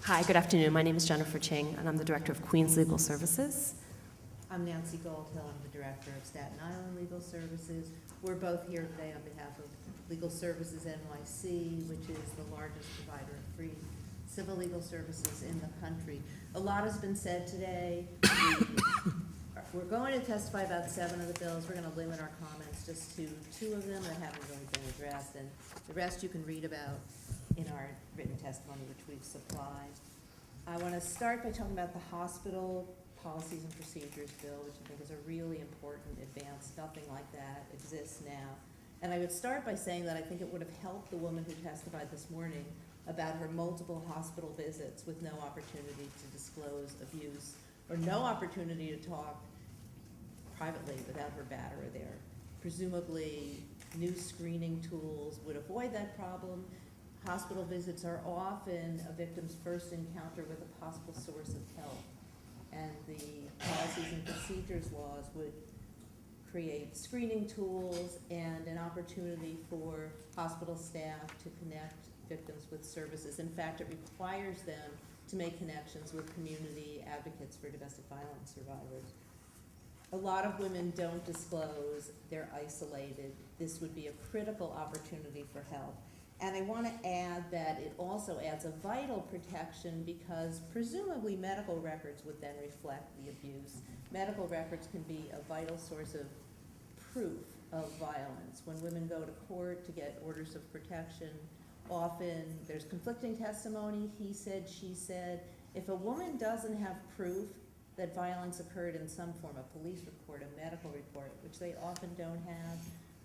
Hi, good afternoon. My name is Jennifer Ching, and I'm the Director of Queens Legal Services. I'm Nancy Goldhill. I'm the Director of Staten Island Legal Services. We're both here today on behalf of Legal Services NYC, which is the largest provider of free civil legal services in the country. A lot has been said today. We're going to testify about 7 of the bills. We're going to limit our comments just to 2 of them that haven't really been addressed, and the rest you can read about in our written testimony, which we've supplied. I want to start by talking about the hospital policies and procedures bill, which I think is a really important advance. Nothing like that exists now. And I would start by saying that I think it would have helped the woman who testified this morning about her multiple hospital visits with no opportunity to disclose abuse, or no opportunity to talk privately without her batterer there. Presumably, new screening tools would avoid that problem. Hospital visits are often a victim's first encounter with a possible source of help, and the policies and procedures laws would create screening tools and an opportunity for hospital staff to connect victims with services. In fact, it requires them to make connections with community advocates for domestic violence survivors. A lot of women don't disclose, they're isolated. This would be a critical opportunity for help. And I want to add that it also adds a vital protection because presumably medical records would then reflect the abuse. Medical records can be a vital source of proof of violence. When women go to court to get orders of protection, often there's conflicting testimony, he said, she said. If a woman doesn't have proof that violence occurred in some form, a police report, a medical report, which they often don't have,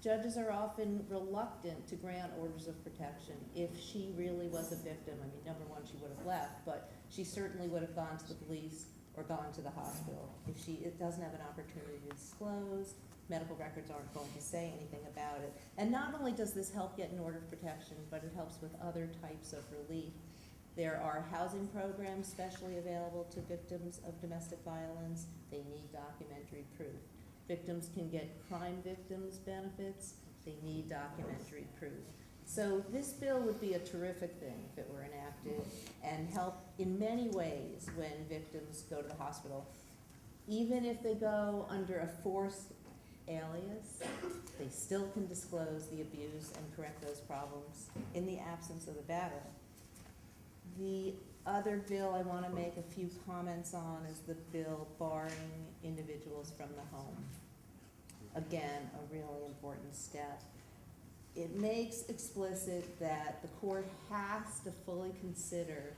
judges are often reluctant to grant orders of protection. If she really was a victim, I mean, number one, she would have left, but she certainly would have gone to the police or gone to the hospital. If it doesn't have an opportunity to disclose, medical records aren't going to say anything about it. And not only does this help get an order of protection, but it helps with other types of relief. There are housing programs specially available to victims of domestic violence. They need documentary proof. Victims can get crime victims benefits. They need documentary proof. So this bill would be a terrific thing if it were enacted and help in many ways when victims go to the hospital. Even if they go under a forced alias, they still can disclose the abuse and correct those problems in the absence of the batterer. The other bill I want to make a few comments on is the bill barring individuals from the home. Again, a really important step. It makes explicit that the court has to fully consider,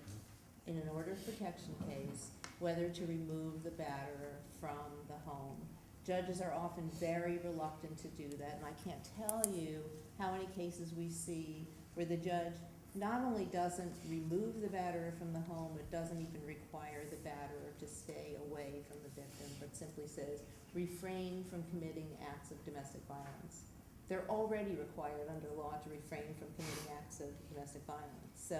in an order of protection case, whether to remove the batterer from the home. Judges are often very reluctant to do that, and I can't tell you how many cases we see where the judge not only doesn't remove the batterer from the home, it doesn't even require the batterer to stay away from the victim, but simply says, refrain from committing acts of domestic violence. They're already required under law to refrain from committing acts of domestic violence. So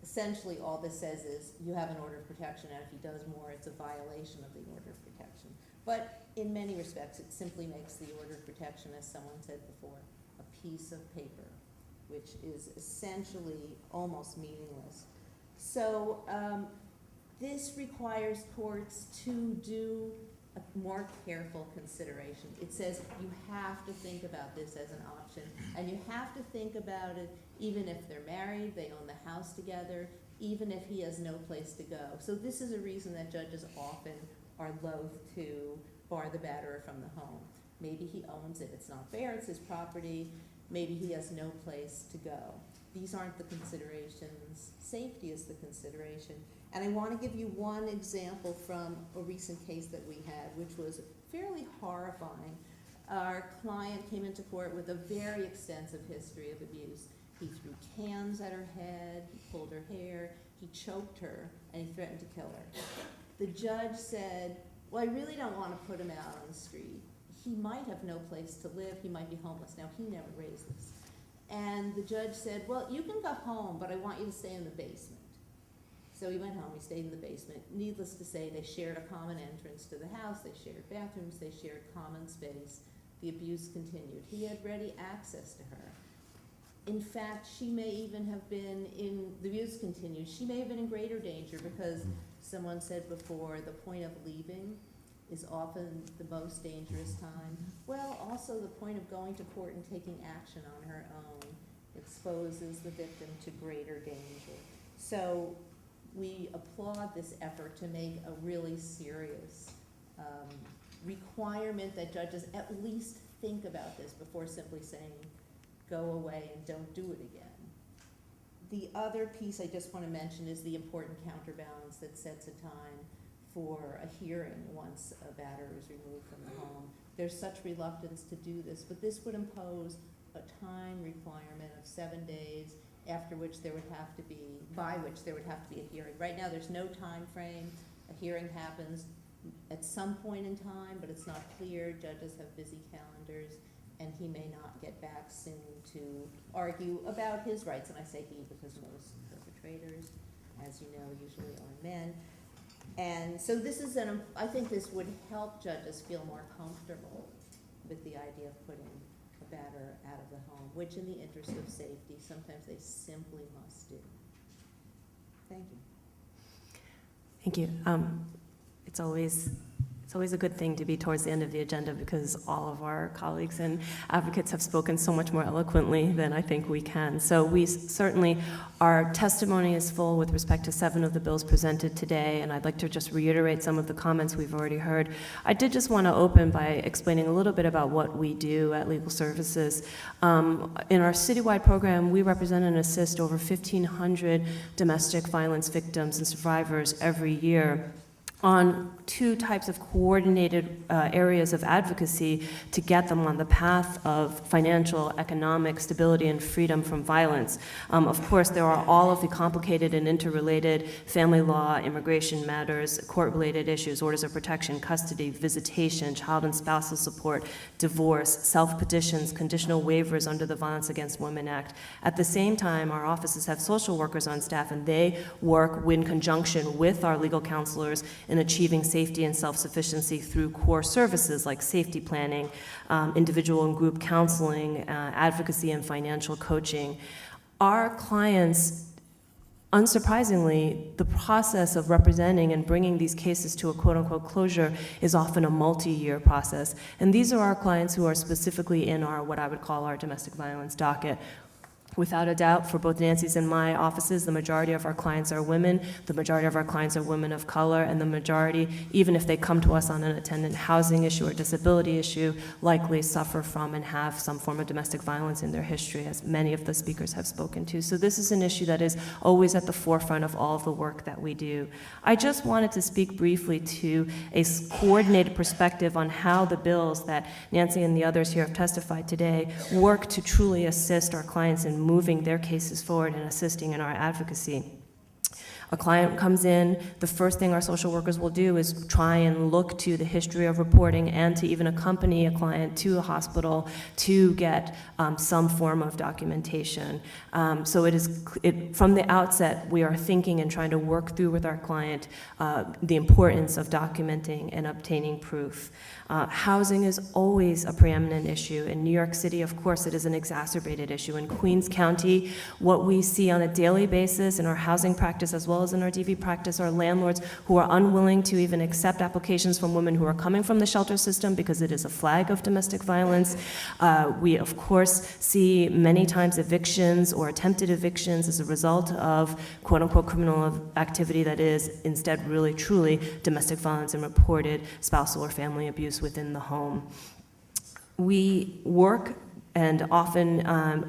essentially all this says is you have an order of protection, and if he does more, it's a violation of the order of protection. But in many respects, it simply makes the order of protection, as someone said before, a piece of paper, which is essentially almost meaningless. So this requires courts to do a more careful consideration. It says you have to think about this as an option, and you have to think about it even if they're married, they own the house together, even if he has no place to go. So this is a reason that judges often are loath to bar the batterer from the home. Maybe he owns it, it's not fair, it's his property. Maybe he has no place to go. These aren't the considerations. Safety is the consideration. And I want to give you one example from a recent case that we had, which was fairly horrifying. Our client came into court with a very extensive history of abuse. He threw cans at her head, he pulled her hair, he choked her, and he threatened to kill her. The judge said, well, I really don't want to put him out on the street. He might have no place to live, he might be homeless. Now, he never raised this. And the judge said, well, you can go home, but I want you to stay in the basement. So he went home, he stayed in the basement. Needless to say, they shared a common entrance to the house, they shared bathrooms, they shared common space. The abuse continued. He had ready access to her. In fact, she may even have been in, the abuse continues, she may have been in greater danger because someone said before, the point of leaving is often the most dangerous time. Well, also the point of going to court and taking action on her own exposes the victim to greater danger. So we applaud this effort to make a really serious requirement that judges at least think about this before simply saying, go away and don't do it again. The other piece I just want to mention is the important counterbalance that sets a time for a hearing once a batterer is removed from the home. There's such reluctance to do this, but this would impose a time requirement of 7 days after which there would have to be, by which there would have to be a hearing. Right now, there's no time frame. A hearing happens at some point in time, but it's not clear. Judges have busy calendars, and he may not get back soon to argue about his rights. And I say he because most perpetrators, as you know, usually are men. And so this is I think this would help judges feel more comfortable with the idea of putting a batterer out of the home, which in the interest of safety, sometimes they simply must do. Thank you. Thank you. It's always a good thing to be towards the end of the agenda because all of our colleagues and advocates have spoken so much more eloquently than I think we can. So we certainly, our testimony is full with respect to 7 of the bills presented today, and I'd like to just reiterate some of the comments we've already heard. I did just want to open by explaining a little bit about what we do at Legal Services. In our citywide program, we represent and assist over 1,500 domestic violence victims and survivors every year on 2 types of coordinated areas of advocacy to get them on the path of financial, economic stability and freedom from violence. Of course, there are all of the complicated and interrelated family law, immigration matters, court-related issues, orders of protection, custody, visitation, child and spousal support, divorce, self-petitions, conditional waivers under the Violence Against Women Act. At the same time, our offices have social workers on staff, and they work in conjunction with our legal counselors in achieving safety and self-sufficiency through core services like safety planning, individual and group counseling, advocacy and financial coaching. Our clients, unsurprisingly, the process of representing and bringing these cases to a quote-unquote closure is often a multi-year process. And these are our clients who are specifically in our, what I would call our domestic violence docket. Without a doubt, for both Nancy's and my offices, the majority of our clients are women, the majority of our clients are women of color, and the majority, even if they come to us on an attendant housing issue or disability issue, likely suffer from and have some form of domestic violence in their history, as many of the speakers have spoken to. So this is an issue that is always at the forefront of all of the work that we do. I just wanted to speak briefly to a coordinated perspective on how the bills that Nancy and the others here have testified today work to truly assist our clients in moving their cases forward and assisting in our advocacy. A client comes in, the first thing our social workers will do is try and look to the history of reporting and to even accompany a client to a hospital to get some form of documentation. So from the outset, we are thinking and trying to work through with our client the importance of documenting and obtaining proof. Housing is always a preeminent issue. In New York City, of course, it is an exacerbated issue. In Queens County, what we see on a daily basis in our housing practice as well as in our DV practice are landlords who are unwilling to even accept applications from women who are coming from the shelter system because it is a flag of domestic violence. We, of course, see many times evictions or attempted evictions as a result of quote-unquote criminal activity that is instead really truly domestic violence and reported spousal or family abuse within the home. We work, and often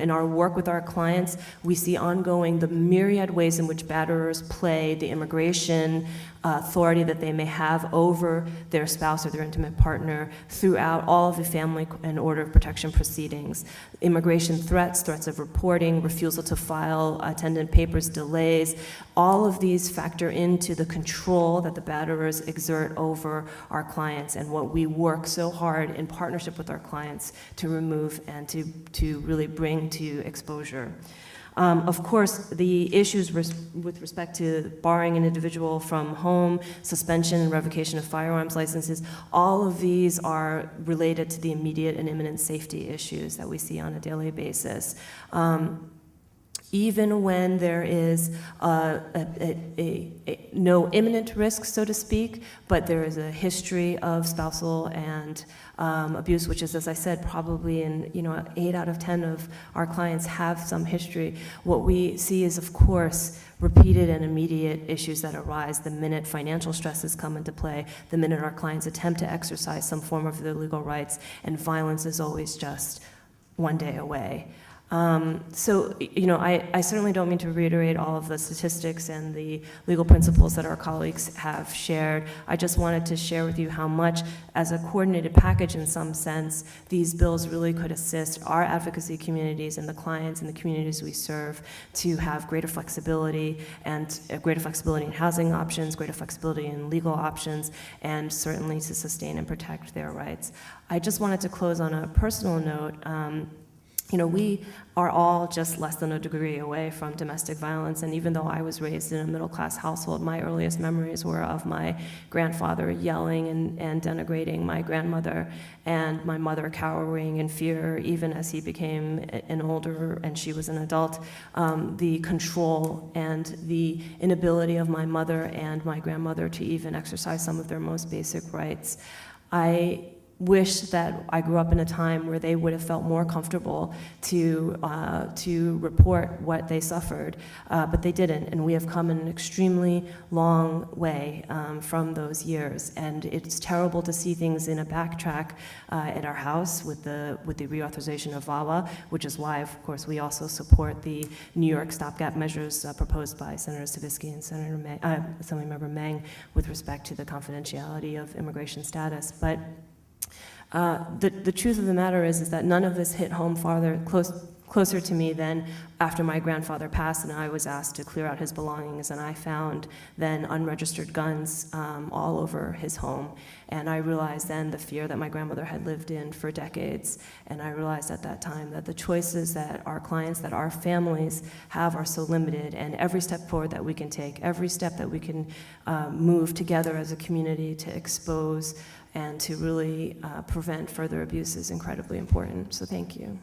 in our work with our clients, we see ongoing the myriad ways in which batterers play the immigration authority that they may have over their spouse or their intimate partner throughout all of the family and order of protection proceedings. Immigration threats, threats of reporting, refusal to file attendant papers, delays, all of these factor into the control that the batterers exert over our clients and what we work so hard in partnership with our clients to remove and to really bring to exposure. Of course, the issues with respect to barring an individual from home, suspension and revocation of firearms licenses, all of these are related to the immediate and imminent safety issues that we see on a daily basis. Even when there is no imminent risk, so to speak, but there is a history of spousal and abuse, which is, as I said, probably in 8 out of 10 of our clients have some history. What we see is, of course, repeated and immediate issues that arise the minute financial stresses come into play, the minute our clients attempt to exercise some form of their legal rights, and violence is always just one day away. I certainly don't mean to reiterate all of the statistics and the legal principles that our colleagues have shared. I just wanted to share with you how much, as a coordinated package in some sense, these bills really could assist our advocacy communities and the clients and the communities we serve to have greater flexibility and greater flexibility in housing options, greater flexibility in legal options, and certainly to sustain and protect their rights. I just wanted to close on a personal note. We are all just less than a degree away from domestic violence, and even though I was raised in a middle-class household, my earliest memories were of my grandfather yelling and denigrating my grandmother, and my mother cowering in fear even as he became an older and she was an adult. The control and the inability of my mother and my grandmother to even exercise some of their most basic rights. I wish that I grew up in a time where they would have felt more comfortable to report what they suffered, but they didn't, and we have come an extremely long way from those years, and it's terrible to see things in a backtrack at our House with the reauthorization of VAWA, which is why, of course, we also support the New York stopgap measures proposed by Senator Stavisky and Assemblymember Meng with respect to the confidentiality of immigration status. But the truth of the matter is that none of this hit home closer to me than after my grandfather passed and I was asked to clear out his belongings, and I found then unregistered guns all over his home. And I realized then the fear that my grandmother had lived in for decades, and I realized at that time that the choices that our clients, that our families have are so limited, and every step forward that we can take, every step that we can move together as a community to expose and to really prevent further abuse is incredibly important. So thank you.